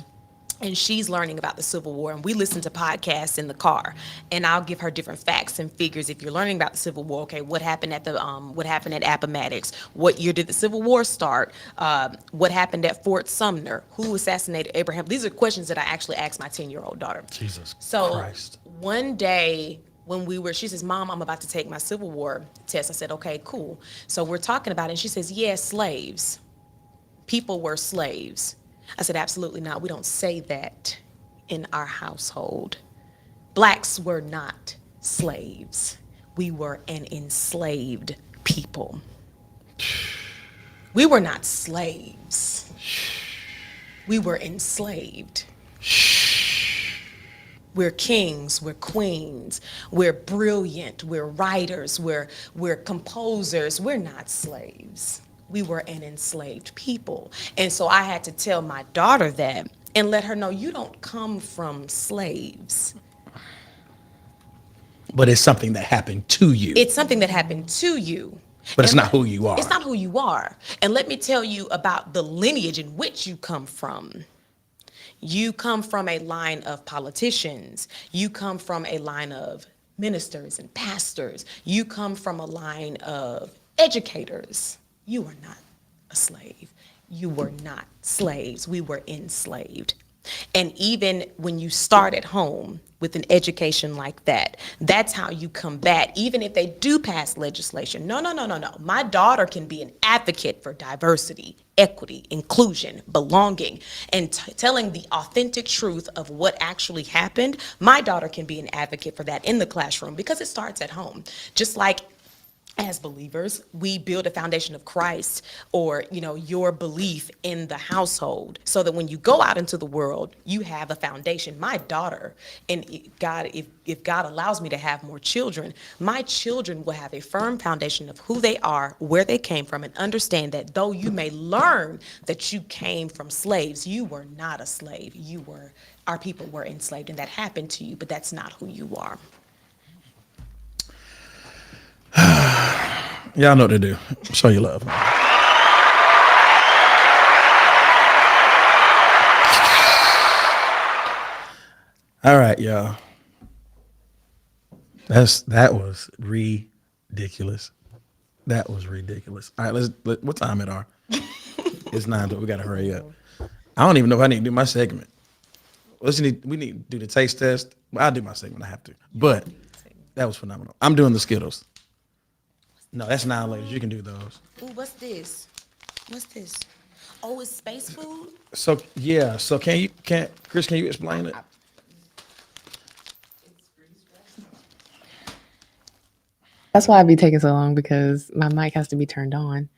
[SPEAKER 3] and she's learning about the Civil War, and we listen to podcasts in the car, and I'll give her different facts and figures. If you're learning about the Civil War, okay, what happened at Appomattox? What year did the Civil War start? What happened at Fort Sumner? Who assassinated Abraham? These are questions that I actually asked my 10-year-old daughter.
[SPEAKER 1] Jesus
[SPEAKER 3] So
[SPEAKER 1] Christ.
[SPEAKER 3] one day when she says, Mom, I'm about to take my Civil War test. I said, okay, cool. So we're talking about it, and she says, yeah, slaves. People were slaves. I said, absolutely not. We don't say that in our household. Blacks were not slaves. We were an enslaved people. We were not slaves. We were enslaved. We're kings, we're queens, we're brilliant, we're writers, we're composers. We're not slaves. We were an enslaved people. And so I had to tell my daughter that and let her know you don't come from slaves.
[SPEAKER 1] But it's something that happened to you.
[SPEAKER 3] It's something that happened to you.
[SPEAKER 1] But it's not who you are.
[SPEAKER 3] It's not who you are. And let me tell you about the lineage in which you come from. You come from a line of politicians. You come from a line of ministers and pastors. You come from a line of educators. You are not a slave. You were not slaves. We were enslaved. And even when you start at home with an education like that, that's how you combat, even if they do pass legislation. No. My daughter can be an advocate for diversity, equity, inclusion, belonging, and telling the authentic truth of what actually happened. My daughter can be an advocate for that in the classroom because it starts at home. Just like as believers, we build a foundation of Christ or, your belief in the household so that when you go out into the world, you have a foundation. My daughter, and if God allows me to have more children, my children will have a firm foundation of who they are, where they came from, and understand that though you may learn that you came from slaves, you were not a slave. Our people were enslaved, and that happened to you, but that's not who you are.
[SPEAKER 1] Y'all know what to do. Show your love. All right, y'all. That was ridiculous. That was ridiculous. All right, what time it are? It's 9, but we gotta hurry up. I don't even know if I need to do my segment. We need to do the taste test. Well, I'll do my segment. I have to. But that was phenomenal. I'm doing the Skittles. No, that's 9 ladies. You can do those.
[SPEAKER 3] Ooh, what's this? What's this? Oh, it's space food?
[SPEAKER 1] So yeah. So Chris? Can you explain it?
[SPEAKER 4] That's why I be taking so long because my mic has to be turned on.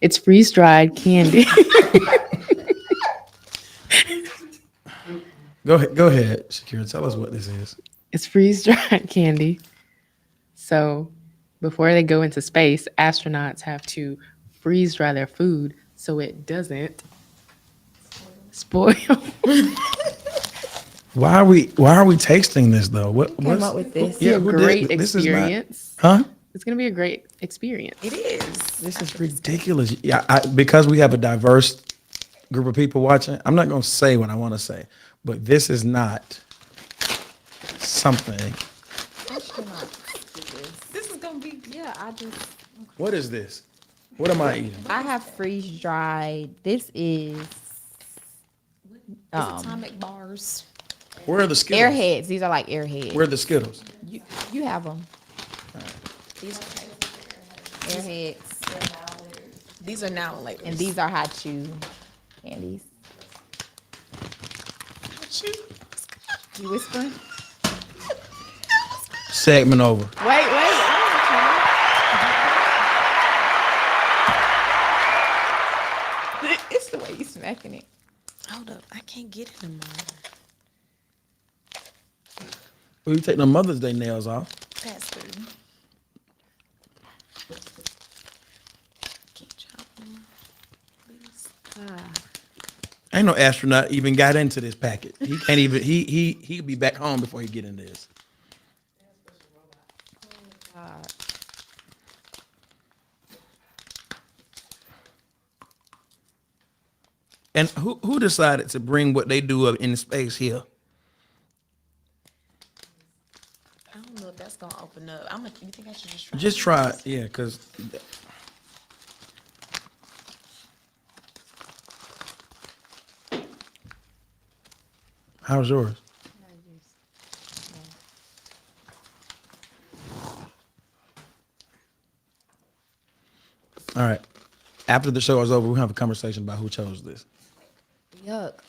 [SPEAKER 4] It's freeze dried candy.
[SPEAKER 1] Go ahead, Shakira. Tell us what this is.
[SPEAKER 4] It's freeze dried candy. So before they go into space, astronauts have to freeze dry their food so it doesn't spoil.
[SPEAKER 1] Why are we tasting this though? What
[SPEAKER 2] Came up with this.
[SPEAKER 1] Yeah,
[SPEAKER 4] A
[SPEAKER 1] who
[SPEAKER 4] great
[SPEAKER 1] did- this is not-
[SPEAKER 4] experience.
[SPEAKER 1] Huh?
[SPEAKER 4] It's gonna be a great experience.
[SPEAKER 3] It is.
[SPEAKER 1] This is ridiculous. Yeah, because we have a diverse group of people watching. I'm not gonna say what I want to say, but this is not something.
[SPEAKER 3] This is gonna be.
[SPEAKER 2] Yeah,
[SPEAKER 1] What is this? What am I eating?
[SPEAKER 2] I have freeze dried. This is
[SPEAKER 3] Atomic bars.
[SPEAKER 1] Where are the Skittles?
[SPEAKER 2] Airheads. These are like Airheads.
[SPEAKER 1] Where are the Skittles?
[SPEAKER 2] You have them.
[SPEAKER 3] These
[SPEAKER 2] Airheads.
[SPEAKER 3] these are now laters.
[SPEAKER 2] And these are hot chew candies. You whispering?
[SPEAKER 1] Segment over.
[SPEAKER 2] Wait. It's the way you smacking it.
[SPEAKER 3] Hold up, I can't get it anymore.
[SPEAKER 1] Well, you take the Mother's Day nails off.
[SPEAKER 3] Pass through. Can't chop them, please.
[SPEAKER 1] Ain't no astronaut even got into this packet. He can't even. He'll be back home before he get in this. And who decided to bring what they do up in space here?
[SPEAKER 3] I don't know if that's gonna open up. You think I should just try?
[SPEAKER 1] Just try it, yeah, because how's yours? All right. After the show is over, we'll have a conversation about who chose this.
[SPEAKER 2] Yuck.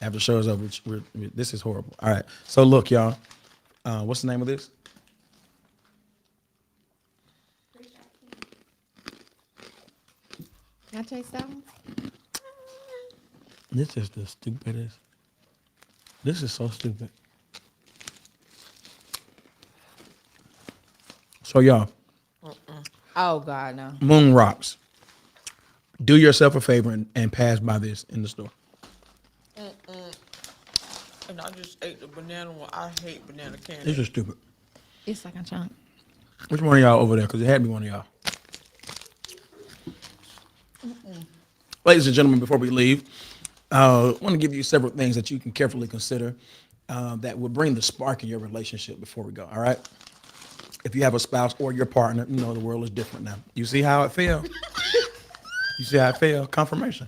[SPEAKER 1] After the show is over, this is horrible. All right. So look, y'all. What's the name of this?
[SPEAKER 2] Can I taste that one?
[SPEAKER 1] This is the stupidest. This is so stupid. So y'all,
[SPEAKER 2] Oh God, no.
[SPEAKER 1] Moon Rocks. Do yourself a favor and pass by this in the store.
[SPEAKER 3] And I just ate the banana one. I hate banana candy.
[SPEAKER 1] This is stupid.
[SPEAKER 2] It's like a chunk.
[SPEAKER 1] Which one of y'all over there? Because it had to be one of y'all. Ladies and gentlemen, before we leave, I want to give you several things that you can carefully consider that will bring the spark in your relationship before we go, all right? If you have a spouse or your partner, you know the world is different now. You see how it fell? You see how it fell? Confirmation.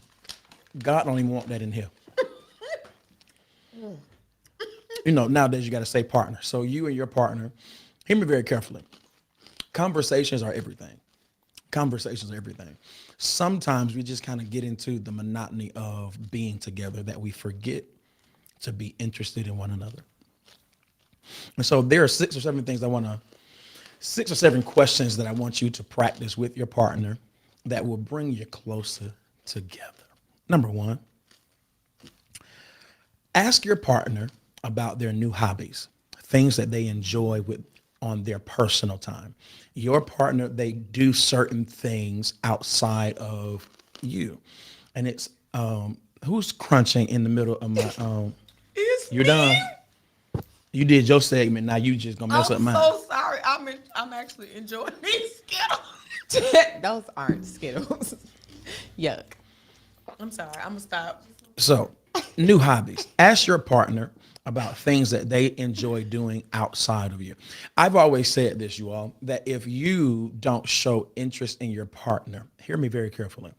[SPEAKER 1] God don't even want that in here. You know, nowadays you got to say partner. So you and your partner, hear me very carefully. Conversations are everything. Conversations are everything. Sometimes we just kind of get into the monotony of being together that we forget to be interested in one another. And so there are 6 or 7 questions that I want you to practice with your partner that will bring you closer together. Number 1, ask your partner about their new hobbies, things that they enjoy on their personal time. Your partner, they do certain things outside of you. And it's, who's crunching in the middle of my, you're done. You did your segment. Now you just gonna mess up mine.
[SPEAKER 3] I'm so sorry. I'm actually enjoying these Skittles.
[SPEAKER 2] Those aren't Skittles. Yuck.
[SPEAKER 3] I'm sorry. I'm gonna stop.
[SPEAKER 1] So, new hobbies. Ask your partner about things that they enjoy doing outside of you. I've always said this, you all, that if you don't show interest in your partner, hear me very carefully.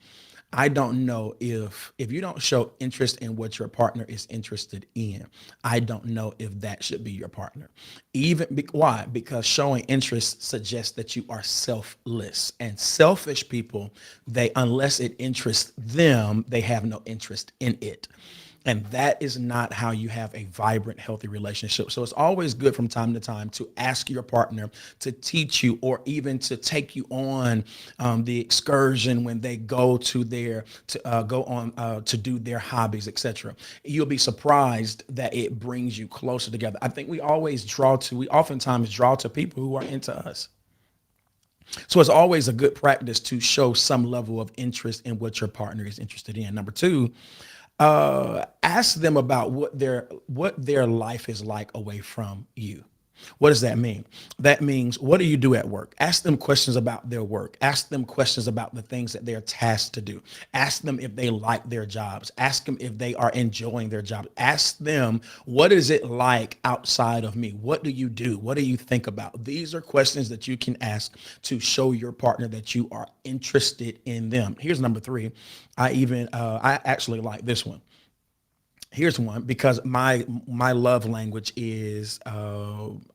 [SPEAKER 1] I don't know if you don't show interest in what your partner is interested in, I don't know if that should be your partner. Why? Because showing interest suggests that you are selfless, and selfish people, they unless it interests them, they have no interest in it. And that is not how you have a vibrant, healthy relationship. So it's always good from time to time to ask your partner to teach you, or even to take you on the excursion when they go to to do their hobbies, etc. You'll be surprised that it brings you closer together. I think we oftentimes draw to people who are into us. So it's always a good practice to show some level of interest in what your partner is interested in. Number two, ask them about what their life is like away from you. What does that mean? That means, what do you do at work? Ask them questions about their work. Ask them questions about the things that they're tasked to do. Ask them if they like their jobs. Ask them if they are enjoying their job. Ask them, what is it like outside of me? What do you do? What do you think about? These are questions that you can ask to show your partner that you are interested in them. Here's number three. I actually like this one. Here's one, because my love language is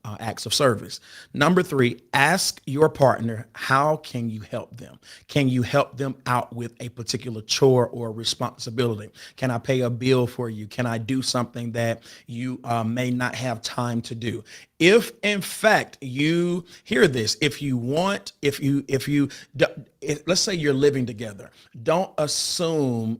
[SPEAKER 1] acts of service. Number three, ask your partner, how can you help them? Can you help them out with a particular chore or responsibility? Can I pay a bill for you? Can I do something that you may not have time to do? If in fact you hear this, let's say you're living together, don't assume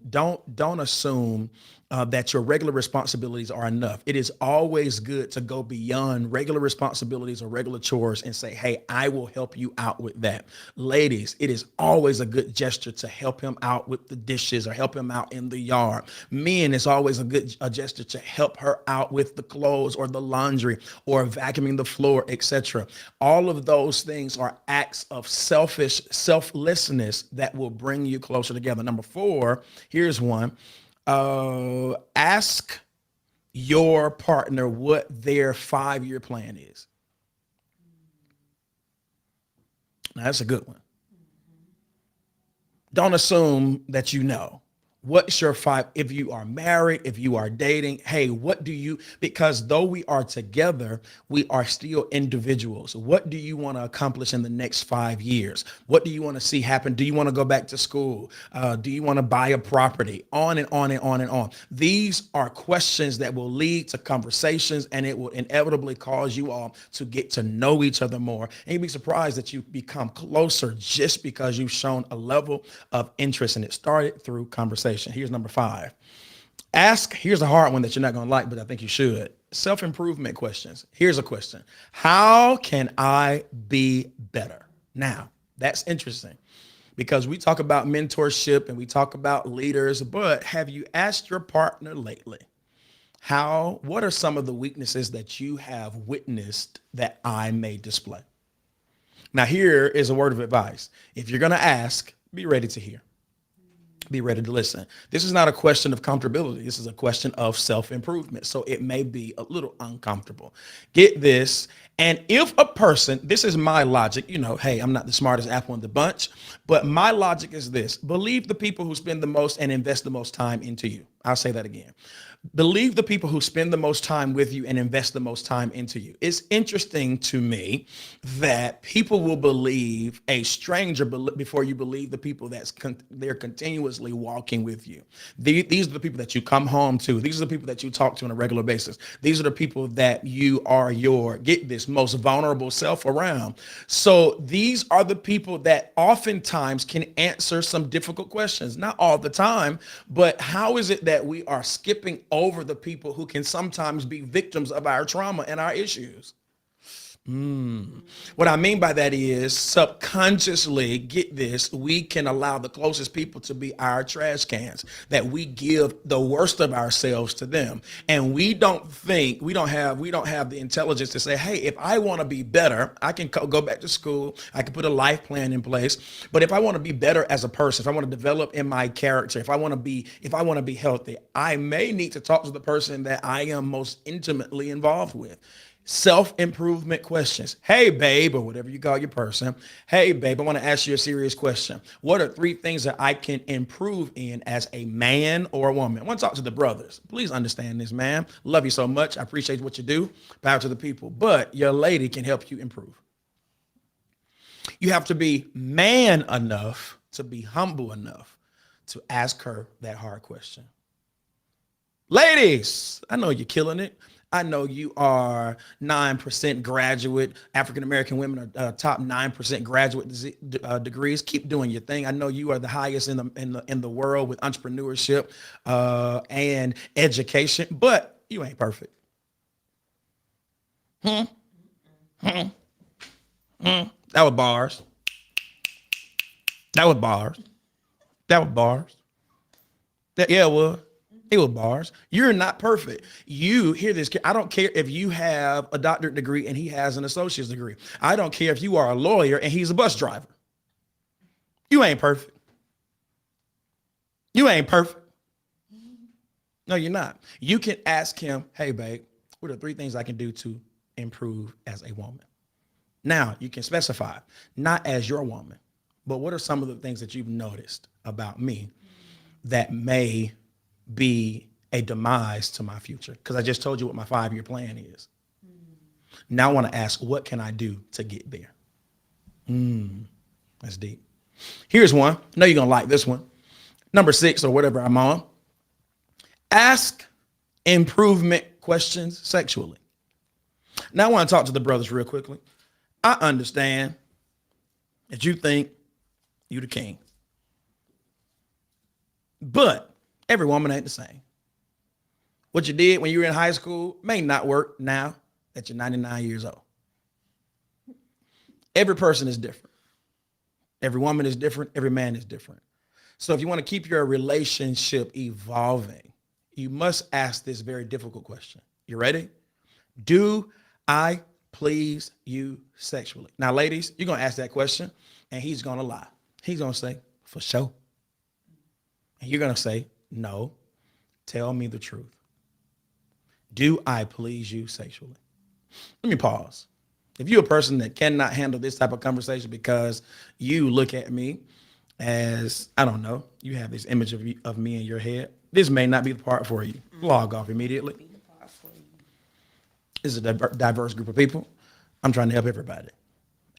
[SPEAKER 1] that your regular responsibilities are enough. It is always good to go beyond regular responsibilities or regular chores and say, hey, I will help you out with that. Ladies, it is always a good gesture to help him out with the dishes or help him out in the yard. Men, it's always a gesture to help her out with the clothes or the laundry or vacuuming the floor, etc. All of those things are acts of selflessness that will bring you closer together. Number four, here's one. Ask your partner what their 5-year plan is. Now, that's a good one. Don't assume that you know. What's your if you are married, if you are dating, hey, because though we are together, we are still individuals. What do you want to accomplish in the next 5 years? What do you want to see happen? Do you want to go back to school? Do you want to buy a property? On and on and on and on. These are questions that will lead to conversations, and it will inevitably cause you all to get to know each other more. And you'd be surprised that you become closer just because you've shown a level of interest, and it started through conversation. Here's number five. Here's a hard one that you're not going to like, but I think you should. Self-improvement questions. Here's a question. How can I be better? Now, that's interesting because we talk about mentorship and we talk about leaders, but have you asked your partner lately, what are some of the weaknesses that you have witnessed that I may display? Now, here is a word of advice. If you're going to ask, be ready to hear. Be ready to listen. This is not a question of comfortability. This is a question of self-improvement. So it may be a little uncomfortable. Get this. And if a person, this is my logic, hey, I'm not the smartest apple in the bunch, but my logic is this: believe the people who spend the most and invest the most time into you. I'll say that again. Believe the people who spend the most time with you and invest the most time into you. It's interesting to me that people will believe a stranger before you believe the people they're continuously walking with you. These are the people that you come home to. These are the people that you talk to on a regular basis. These are the people that you are get this, most vulnerable self around. So these are the people that oftentimes can answer some difficult questions. Not all the time, but how is it that we are skipping over the people who can sometimes be victims of our trauma and our issues? What I mean by that is subconsciously, get this, we can allow the closest people to be our trash cans, that we give the worst of ourselves to them. And we don't have the intelligence to say, hey, if I want to be better, I can go back to school. I can put a life plan in place. But if I want to be better as a person, if I want to develop in my character, if I want to be healthy, I may need to talk to the person that I am most intimately involved with. Self-improvement questions. Hey, babe, or whatever you call your person. Hey, babe, I want to ask you a serious question. What are 3 things that I can improve in as a man or a woman? I want to talk to the brothers. Please understand this, man. Love you so much. I appreciate what you do. Power to the people. But your lady can help you improve. You have to be man enough to be humble enough to ask her that hard question. Ladies, I know you're killing it. I know you are 9% graduate. African-American women are top 9% graduate degrees. Keep doing your thing. I know you are the highest in the world with entrepreneurship and education, but you ain't perfect. That was bars. That was bars. That was bars. Yeah, it was. It was bars. You're not perfect. You hear this. I don't care if you have a doctorate degree and he has an associate's degree. I don't care if you are a lawyer and he's a bus driver. You ain't perfect. You ain't perfect. No, you're not. You can ask him, hey, babe, what are 3 things I can do to improve as a woman? Now, you can specify, not as your woman, but what are some of the things that you've noticed about me that may be a demise to my future? Because I just told you what my 5-year plan is. Now I want to ask, what can I do to get there? That's deep. Here's one. I know you're going to like this one. Number 6 or whatever I'm on. Ask improvement questions sexually. Now I want to talk to the brothers real quickly. I understand that you think you the king. But every woman ain't the same. What you did when you were in high school may not work now that you're 99 years old. Every person is different. Every woman is different. Every man is different. So if you want to keep your relationship evolving, you must ask this very difficult question. You ready? Do I please you sexually? Now, ladies, you're going to ask that question and he's going to lie. He's going to say, for sure. And you're going to say, no, tell me the truth. Do I please you sexually? Let me pause. If you're a person that cannot handle this type of conversation because you look at me as, I don't know, you have this image of me in your head, this may not be the part for you. Log off immediately. This is a diverse group of people. I'm trying to help everybody.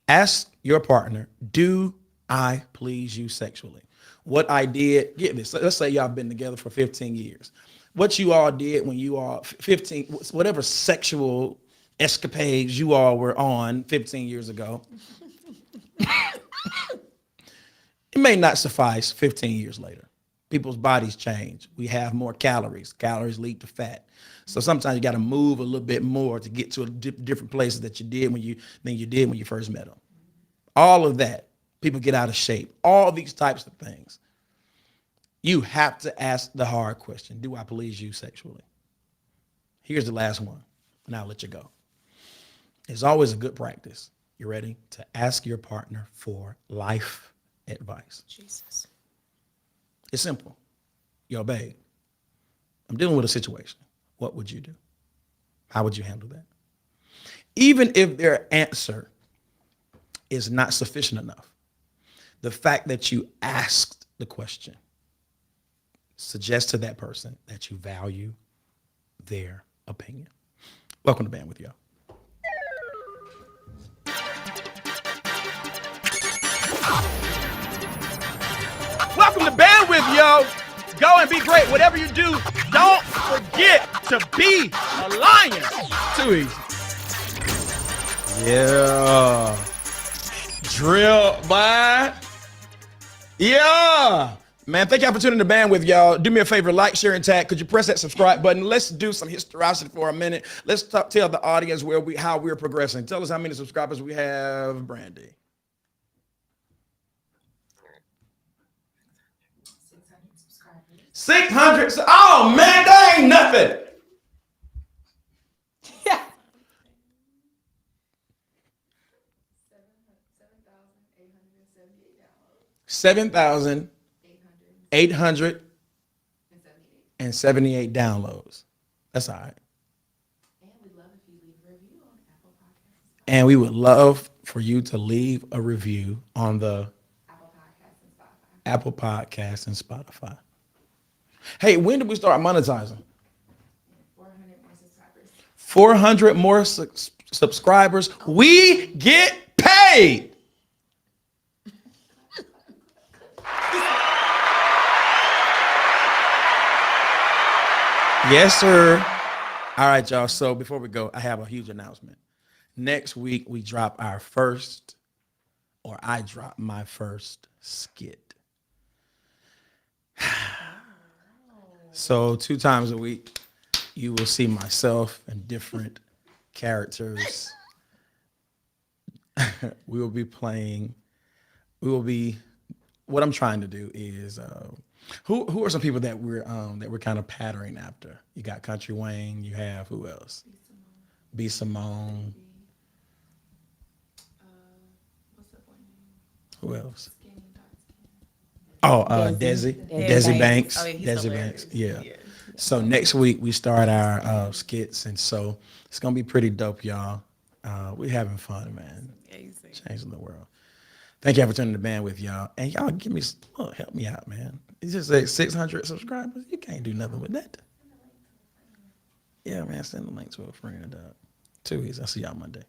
[SPEAKER 1] Ask your partner, do I please you sexually? What I did, get this, let's say y'all been together for 15 years. What you all did when you all 15, whatever sexual escapades you all were on 15 years ago, it may not suffice 15 years later. People's bodies change. We have more calories. Calories lead to fat. So sometimes you got to move a little bit more to get to different places that you did when you first met them. All of that. People get out of shape. All these types of things. You have to ask the hard question. Do I please you sexually? Here's the last one, and I'll let you go. It's always a good practice. You ready? To ask your partner for life advice.
[SPEAKER 3] Jesus.
[SPEAKER 1] It's simple. Yo, babe, I'm dealing with a situation. What would you do? How would you handle that? Even if their answer is not sufficient enough, the fact that you asked the question suggests to that person that you value their opinion. Welcome to Band with Yo. Welcome to Band with Yo. Go and be great. Whatever you do, don't forget to be a lion. Too easy. Yeah. Drill by. Yeah. Man, thank y'all for tuning in the bandwidth, y'all. Do me a favor, like, share, and tag. Could you press that subscribe button? Let's do some historicity for a minute. Let's tell the audience how we're progressing. Tell us how many subscribers we have, Brandy. 600. Oh man, that ain't nothing.
[SPEAKER 2] Yeah.
[SPEAKER 1] 7,878 downloads. That's all right. And we would love for you to leave a review on the Apple Podcasts and Spotify. Hey, when did we start monetizing? 400 more subscribers. We get paid. Yes, sir. All right, y'all. So before we go, I have a huge announcement. Next week, we drop I drop my first skit. So 2 times a week, you will see myself and different characters. What I'm trying to do is, who are some people that we're kind of patterning after? You got Country Wayne, you have who else? B. Simone. Who else? Oh, Desi Banks.
[SPEAKER 3] Oh, yeah, he's
[SPEAKER 1] Desi
[SPEAKER 3] hilarious.
[SPEAKER 1] Banks. Yeah. So next week we start our skits, and so it's gonna be pretty dope, y'all. We're having fun, man.
[SPEAKER 3] Amazing.
[SPEAKER 1] Changing the world. Thank y'all for tuning the band with y'all, and y'all help me out, man. It's just like 600 subscribers. You can't do nothing with that. Yeah, man. Send the link to a friend. 2 weeks. I'll see y'all Monday.